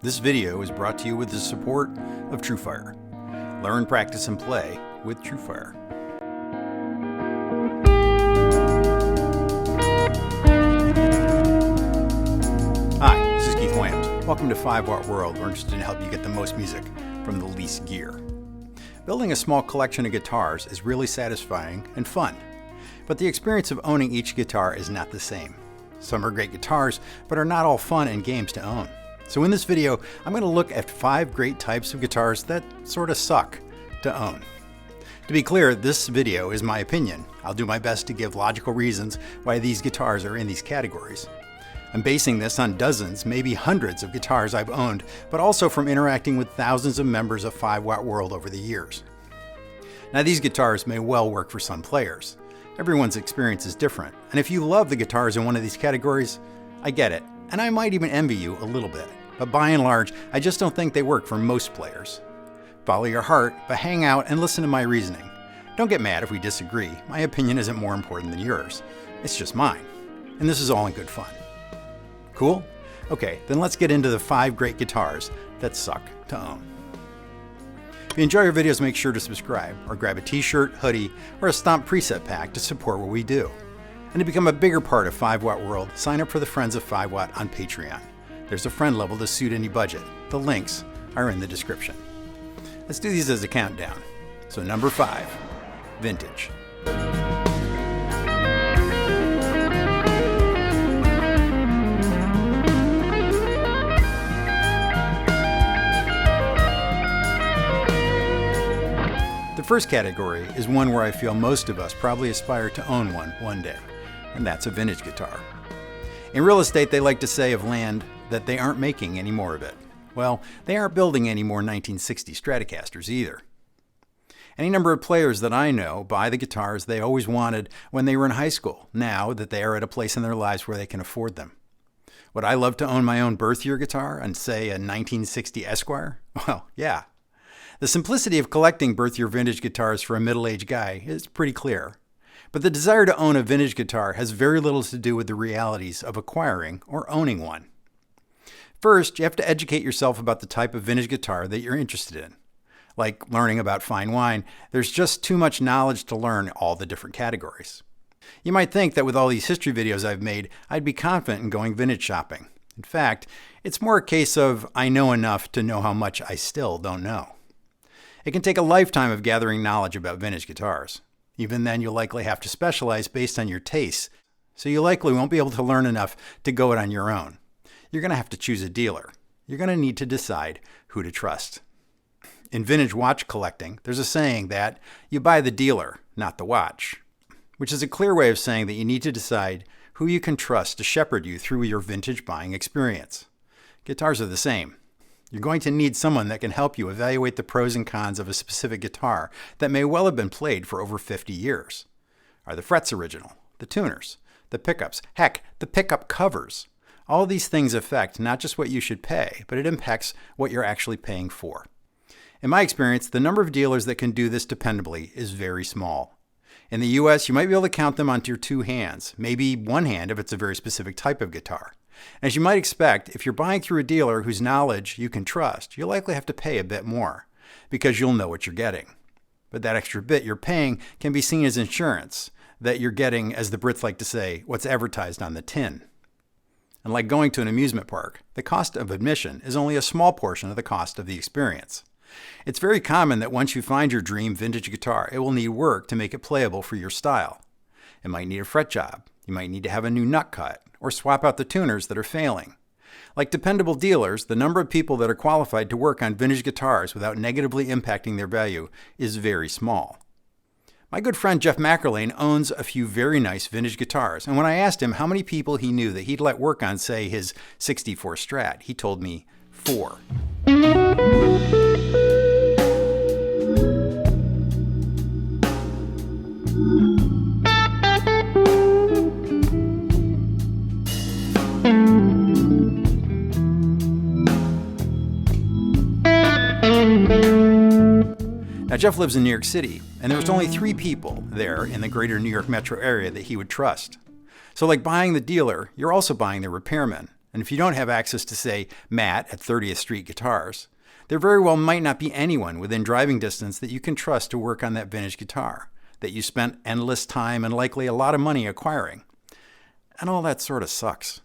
This video is brought to you with the support of TrueFire. Learn, practice, and play with TrueFire. Hi, this is Keith Williams. Welcome to 5-Watt World. We're interested in helping you get the most music from the least gear. Building a small collection of guitars is really satisfying and fun, but the experience of owning each guitar is not the same. Some are great guitars, but are not all fun and games to own. So in this video, I'm going to look at 5 great types of guitars that sort of suck to own. To be clear, this video is my opinion. I'll do my best to give logical reasons why these guitars are in these categories. I'm basing this on dozens, maybe hundreds of guitars I've owned, but also from interacting with thousands of members of 5-Watt World over the years. Now, these guitars may well work for some players. Everyone's experience is different, and if you love the guitars in one of these categories, I get it, and I might even envy you a little bit. But by and large, I just don't think they work for most players. Follow your heart, but hang out and listen to my reasoning. Don't get mad if we disagree. My opinion isn't more important than yours. It's just mine. And this is all in good fun. Cool? Okay, then let's get into the 5 great guitars that suck to own. If you enjoy our videos, make sure to subscribe or grab a t-shirt, hoodie, or a Stomp preset pack to support what we do. And to become a bigger part of 5-Watt World, sign up for the Friends of 5-Watt on Patreon. There's a friend level to suit any budget. The links are in the description. Let's do these as a countdown. So number 5, vintage. The first category is one where I feel most of us probably aspire to own one day, and that's a vintage guitar. In real estate, they like to say of land that they aren't making any more of it. Well, they aren't building any more 1960 Stratocasters either. Any number of players that I know buy the guitars they always wanted when they were in high school, now that they are at a place in their lives where they can afford them. Would I love to own my own birth year guitar and say a 1960 Esquire? Well, yeah. The simplicity of collecting birth year vintage guitars for a middle-aged guy is pretty clear. But the desire to own a vintage guitar has very little to do with the realities of acquiring or owning one. First, you have to educate yourself about the type of vintage guitar that you're interested in. Like learning about fine wine, there's just too much knowledge to learn all the different categories. You might think that with all these history videos I've made, I'd be confident in going vintage shopping. In fact, it's more a case of I know enough to know how much I still don't know. It can take a lifetime of gathering knowledge about vintage guitars. Even then, you'll likely have to specialize based on your tastes, so you likely won't be able to learn enough to go it on your own. You're going to have to choose a dealer. You're going to need to decide who to trust. In vintage watch collecting, there's a saying that you buy the dealer, not the watch, which is a clear way of saying that you need to decide who you can trust to shepherd you through your vintage buying experience. Guitars are the same. You're going to need someone that can help you evaluate the pros and cons of a specific guitar that may well have been played for over 50 years. Are the frets original? The tuners? The pickups? Heck, the pickup covers. All these things affect not just what you should pay, but it impacts what you're actually paying for. In my experience, the number of dealers that can do this dependably is very small. In the US, you might be able to count them onto your 2 hands, maybe one hand if it's a very specific type of guitar. As you might expect, if you're buying through a dealer whose knowledge you can trust, you'll likely have to pay a bit more, because you'll know what you're getting. But that extra bit you're paying can be seen as insurance, that you're getting, as the Brits like to say, what's advertised on the tin. And like going to an amusement park, the cost of admission is only a small portion of the cost of the experience. It's very common that once you find your dream vintage guitar, it will need work to make it playable for your style. It might need a fret job. You might need to have a new nut cut, or swap out the tuners that are failing. Like dependable dealers, the number of people that are qualified to work on vintage guitars without negatively impacting their value is very small. My good friend Jeff McErlane owns a few very nice vintage guitars, and when I asked him how many people he knew that he'd let work on, say, his 64 Strat, he told me 4. Now, Jeff lives in New York City, and there was only 3 people there in the greater New York metro area that he would trust. So like buying the dealer, you're also buying the repairman, And if you don't have access to, say, Matt at 30th Street Guitars, there very well might not be anyone within driving distance that you can trust to work on that vintage guitar that you spent endless time and likely a lot of money acquiring. And all that sort of sucks.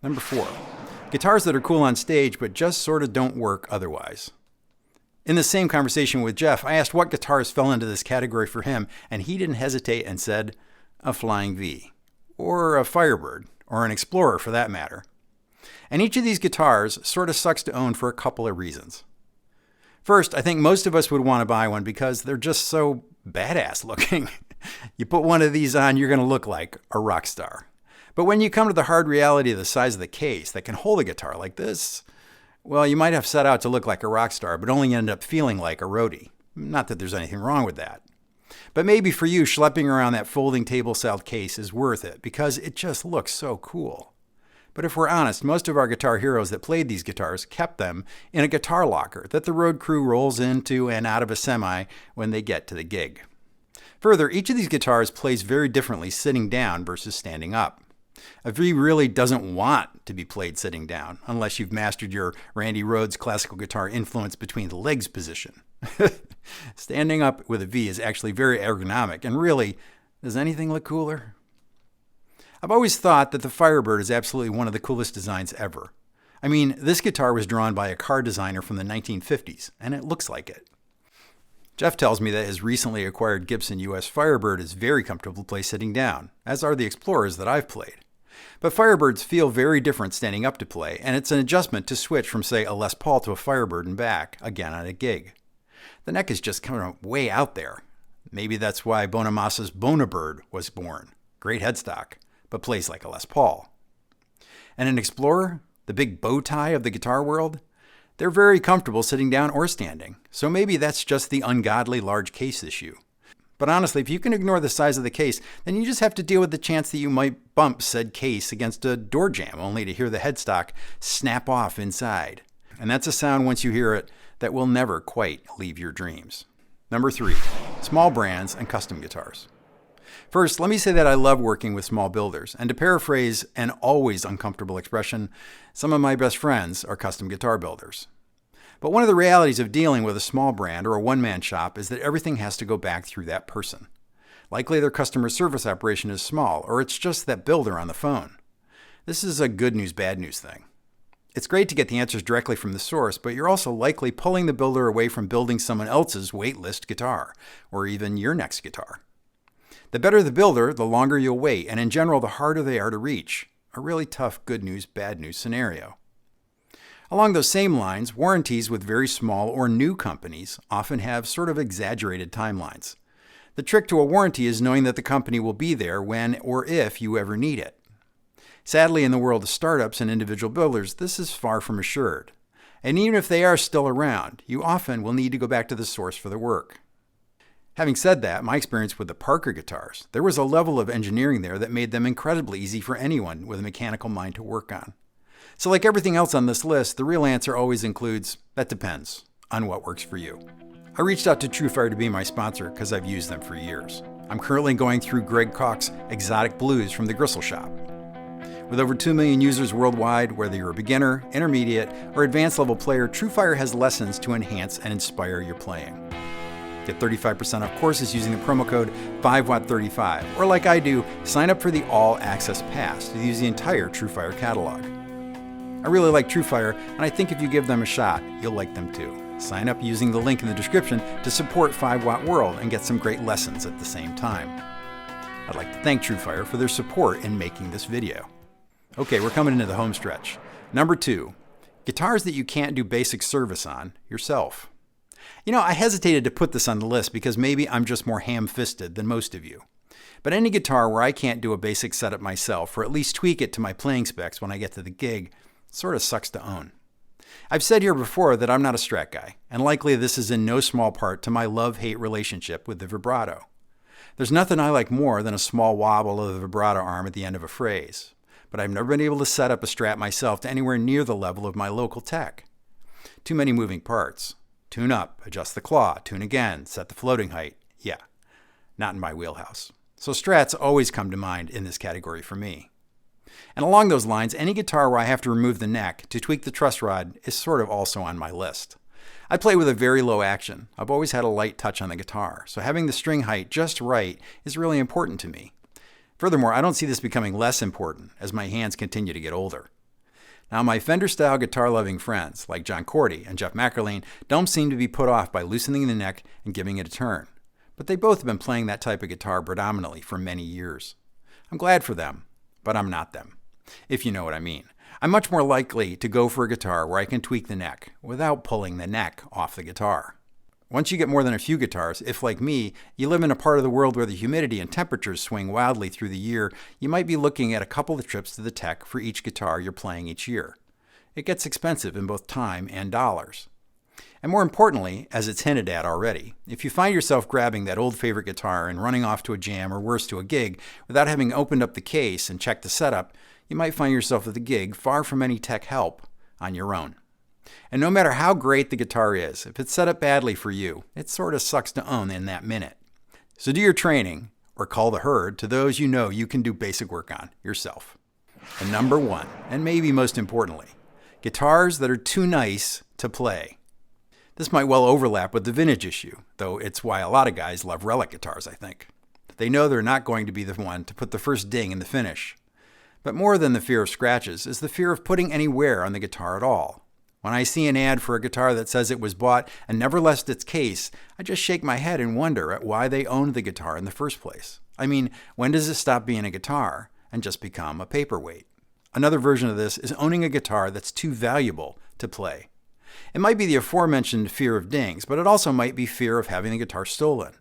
Number 4, guitars that are cool on stage but just sort of don't work otherwise. In the same conversation with Jeff, I asked what guitars fell into this category for him, and he didn't hesitate and said a Flying V, or a Firebird, or an Explorer for that matter. And each of these guitars sort of sucks to own for a couple of reasons. First, I think most of us would want to buy one because they're just so badass looking. You put one of these on, you're going to look like a rock star. But when you come to the hard reality of the size of the case that can hold a guitar like this, well, you might have set out to look like a rock star, but only end up feeling like a roadie. Not that there's anything wrong with that. But maybe for you, schlepping around that folding table-style case is worth it because it just looks so cool. But if we're honest, most of our guitar heroes that played these guitars kept them in a guitar locker that the road crew rolls into and out of a semi when they get to the gig. Further, each of these guitars plays very differently sitting down versus standing up. A V really doesn't want to be played sitting down, unless you've mastered your Randy Rhoads classical guitar influence between the legs position. Standing up with a V is actually very ergonomic, and really, does anything look cooler? I've always thought that the Firebird is absolutely one of the coolest designs ever. I mean, this guitar was drawn by a car designer from the 1950s, and it looks like it. Jeff tells me that his recently acquired Gibson US Firebird is very comfortable to play sitting down, as are the Explorers that I've played. But Firebirds feel very different standing up to play, and it's an adjustment to switch from, say, a Les Paul to a Firebird and back, again on a gig. The neck is just kind of way out there. Maybe that's why Bonamassa's Bonabird was born. Great headstock, but plays like a Les Paul. And an Explorer, the big bow tie of the guitar world, they're very comfortable sitting down or standing, so maybe that's just the ungodly large case issue. But honestly, if you can ignore the size of the case, then you just have to deal with the chance that you might bump said case against a door jamb, only to hear the headstock snap off inside. And that's a sound, once you hear it, that will never quite leave your dreams. Number 3, small brands and custom guitars. First, let me say that I love working with small builders, and to paraphrase an always uncomfortable expression, some of my best friends are custom guitar builders. But one of the realities of dealing with a small brand or a one-man shop is that everything has to go back through that person. Likely their customer service operation is small, or it's just that builder on the phone. This is a good news, bad news thing. It's great to get the answers directly from the source, but you're also likely pulling the builder away from building someone else's waitlist guitar, or even your next guitar. The better the builder, the longer you'll wait, and in general, the harder they are to reach. A really tough good news, bad news scenario. Along those same lines, warranties with very small or new companies often have sort of exaggerated timelines. The trick to a warranty is knowing that the company will be there when or if you ever need it. Sadly, in the world of startups and individual builders, this is far from assured. And even if they are still around, you often will need to go back to the source for the work. Having said that, my experience with the Parker guitars, there was a level of engineering there that made them incredibly easy for anyone with a mechanical mind to work on. So like everything else on this list, the real answer always includes, that depends on what works for you. I reached out to TrueFire to be my sponsor because I've used them for years. I'm currently going through Greg Koch's Exotic Blues from the Gristle Shop. With over 2 million users worldwide, whether you're a beginner, intermediate, or advanced level player, TrueFire has lessons to enhance and inspire your playing. Get 35% off courses using the promo code 5watt35, or like I do, sign up for the All Access Pass to use the entire TrueFire catalog. I really like TrueFire, and I think if you give them a shot, you'll like them too. Sign up using the link in the description to support 5Watt World and get some great lessons at the same time. I'd like to thank TrueFire for their support in making this video. Okay, we're coming into the home stretch. Number 2, guitars that you can't do basic service on yourself. I hesitated to put this on the list because maybe I'm just more ham-fisted than most of you. But any guitar where I can't do a basic setup myself, or at least tweak it to my playing specs when I get to the gig, sort of sucks to own. I've said here before that I'm not a Strat guy, and likely this is in no small part to my love-hate relationship with the vibrato. There's nothing I like more than a small wobble of the vibrato arm at the end of a phrase, but I've never been able to set up a Strat myself to anywhere near the level of my local tech. Too many moving parts. Tune up, adjust the claw, tune again, set the floating height. Yeah, not in my wheelhouse. So Strats always come to mind in this category for me. And along those lines, any guitar where I have to remove the neck to tweak the truss rod is sort of also on my list. I play with a very low action. I've always had a light touch on the guitar, so having the string height just right is really important to me. Furthermore, I don't see this becoming less important as my hands continue to get older. Now, my Fender-style guitar-loving friends, like John Cordy and Jeff McErlane, don't seem to be put off by loosening the neck and giving it a turn. But they both have been playing that type of guitar predominantly for many years. I'm glad for them, but I'm not them, if you know what I mean. I'm much more likely to go for a guitar where I can tweak the neck without pulling the neck off the guitar. Once you get more than a few guitars, if like me, you live in a part of the world where the humidity and temperatures swing wildly through the year, you might be looking at a couple of trips to the tech for each guitar you're playing each year. It gets expensive in both time and dollars. And more importantly, as it's hinted at already, if you find yourself grabbing that old favorite guitar and running off to a jam or worse to a gig without having opened up the case and checked the setup, you might find yourself at the gig far from any tech help on your own. And no matter how great the guitar is, if it's set up badly for you, it sort of sucks to own in that minute. So do your training, or call the herd to those you know you can do basic work on yourself. And number one, and maybe most importantly, guitars that are too nice to play. This might well overlap with the vintage issue, though it's why a lot of guys love relic guitars, I think. They know they're not going to be the one to put the first ding in the finish. But more than the fear of scratches is the fear of putting any wear on the guitar at all. When I see an ad for a guitar that says it was bought and never left its case, I just shake my head and wonder at why they owned the guitar in the first place. I mean, when does it stop being a guitar and just become a paperweight? Another version of this is owning a guitar that's too valuable to play. It might be the aforementioned fear of dings, but it also might be fear of having the guitar stolen.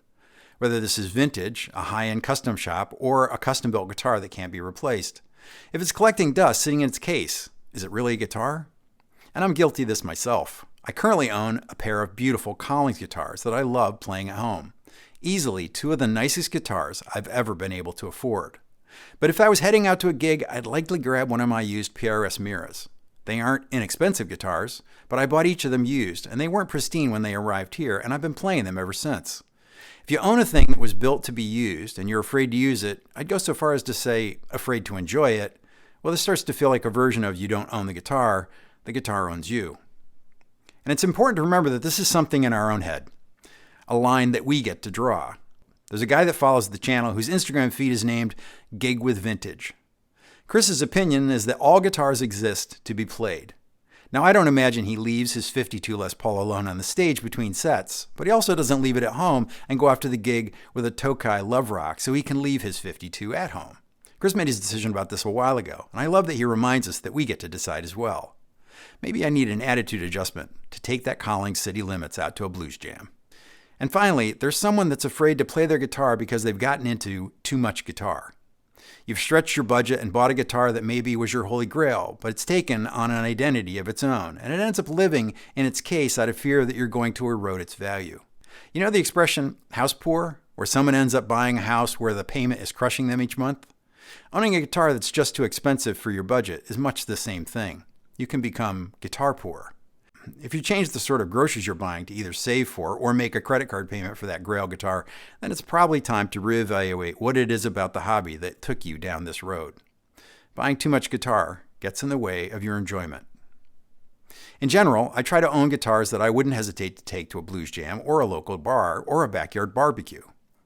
Whether this is vintage, a high-end custom shop, or a custom-built guitar that can't be replaced. If it's collecting dust sitting in its case, is it really a guitar? And I'm guilty of this myself. I currently own a pair of beautiful Collins guitars that I love playing at home. Easily two of the nicest guitars I've ever been able to afford. But if I was heading out to a gig, I'd likely grab one of my used PRS Miras. They aren't inexpensive guitars, but I bought each of them used, and they weren't pristine when they arrived here, and I've been playing them ever since. If you own a thing that was built to be used and you're afraid to use it, I'd go so far as to say afraid to enjoy it. Well, this starts to feel like a version of you don't own the guitar owns you. And it's important to remember that this is something in our own head, a line that we get to draw. There's a guy that follows the channel whose Instagram feed is named Gig with Vintage. Chris's opinion is that all guitars exist to be played. Now, I don't imagine he leaves his 52 Les Paul alone on the stage between sets, but he also doesn't leave it at home and go after the gig with a Tokai Love Rock so he can leave his 52 at home. Chris made his decision about this a while ago, and I love that he reminds us that we get to decide as well. Maybe I need an attitude adjustment to take that Collins City Limits out to a blues jam. And finally, there's someone that's afraid to play their guitar because they've gotten into too much guitar. You've stretched your budget and bought a guitar that maybe was your holy grail, but it's taken on an identity of its own, and it ends up living in its case out of fear that you're going to erode its value. You know the expression, house poor, where someone ends up buying a house where the payment is crushing them each month? Owning a guitar that's just too expensive for your budget is much the same thing. You can become guitar poor. If you change the sort of groceries you're buying to either save for or make a credit card payment for that Grail guitar, then it's probably time to reevaluate what it is about the hobby that took you down this road. Buying too much guitar gets in the way of your enjoyment. In general, I try to own guitars that I wouldn't hesitate to take to a blues jam or a local bar or a backyard barbecue.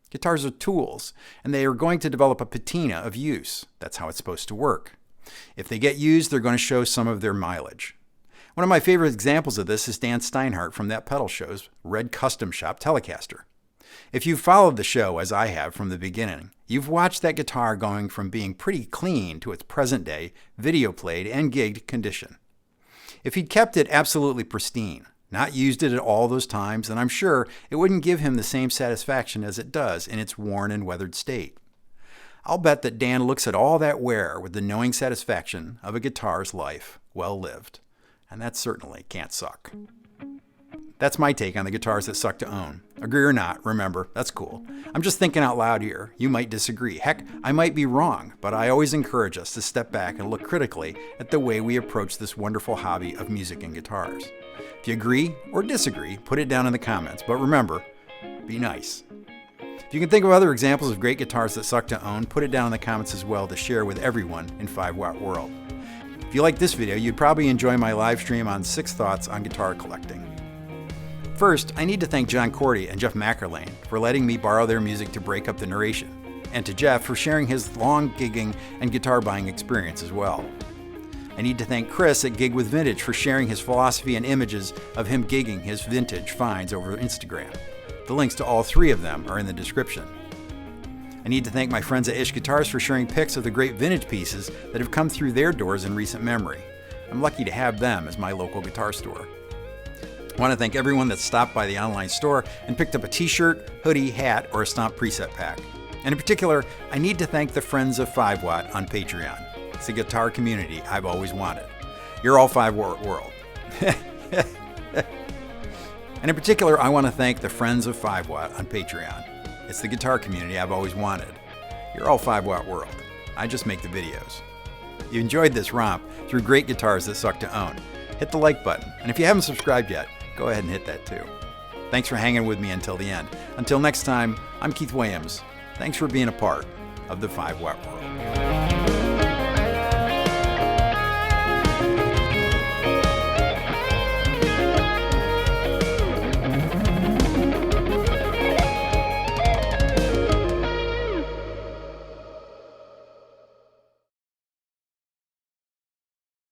Guitars are tools, and they are going to develop a patina of use. That's how it's supposed to work. If they get used, they're going to show some of their mileage. One of my favorite examples of this is Dan Steinhardt from That Pedal Show's Red Custom Shop Telecaster. If you've followed the show, as I have from the beginning, you've watched that guitar going from being pretty clean to its present-day, video played and gigged condition. If he'd kept it absolutely pristine, not used it at all those times, then I'm sure it wouldn't give him the same satisfaction as it does in its worn and weathered state. I'll bet that Dan looks at all that wear with the knowing satisfaction of a guitar's life well lived. And that certainly can't suck. That's my take on the guitars that suck to own. Agree or not, remember, that's cool. I'm just thinking out loud here. You might disagree. Heck, I might be wrong, but I always encourage us to step back and look critically at the way we approach this wonderful hobby of music and guitars. If you agree or disagree, put it down in the comments. But remember, be nice. If you can think of other examples of great guitars that suck to own, put it down in the comments as well to share with everyone in 5-Watt World. If you like this video, you'd probably enjoy my live stream on 6 thoughts on guitar collecting. First, I need to thank John Cordy and Jeff McErlane for letting me borrow their music to break up the narration, and to Jeff for sharing his long gigging and guitar buying experience as well. I need to thank Chris at Gig with Vintage for sharing his philosophy and images of him gigging his vintage finds over Instagram. The links to all 3 of them are in the description. I need to thank my friends at Ish Guitars for sharing pics of the great vintage pieces that have come through their doors in recent memory. I'm lucky to have them as my local guitar store. I want to thank everyone that stopped by the online store and picked up a t-shirt, hoodie, hat, or a Stomp preset pack. And in particular, I need to thank the friends of 5-Watt on Patreon. It's the guitar community I've always wanted. You're all 5-Watt World. And in particular, I want to thank the friends of 5-Watt on Patreon. It's the guitar community I've always wanted. You're all 5-Watt World. I just make the videos. If you enjoyed this romp through great guitars that suck to own, hit the like button. And if you haven't subscribed yet, go ahead and hit that too. Thanks for hanging with me until the end. Until next time, I'm Keith Williams. Thanks for being a part of the 5-Watt World.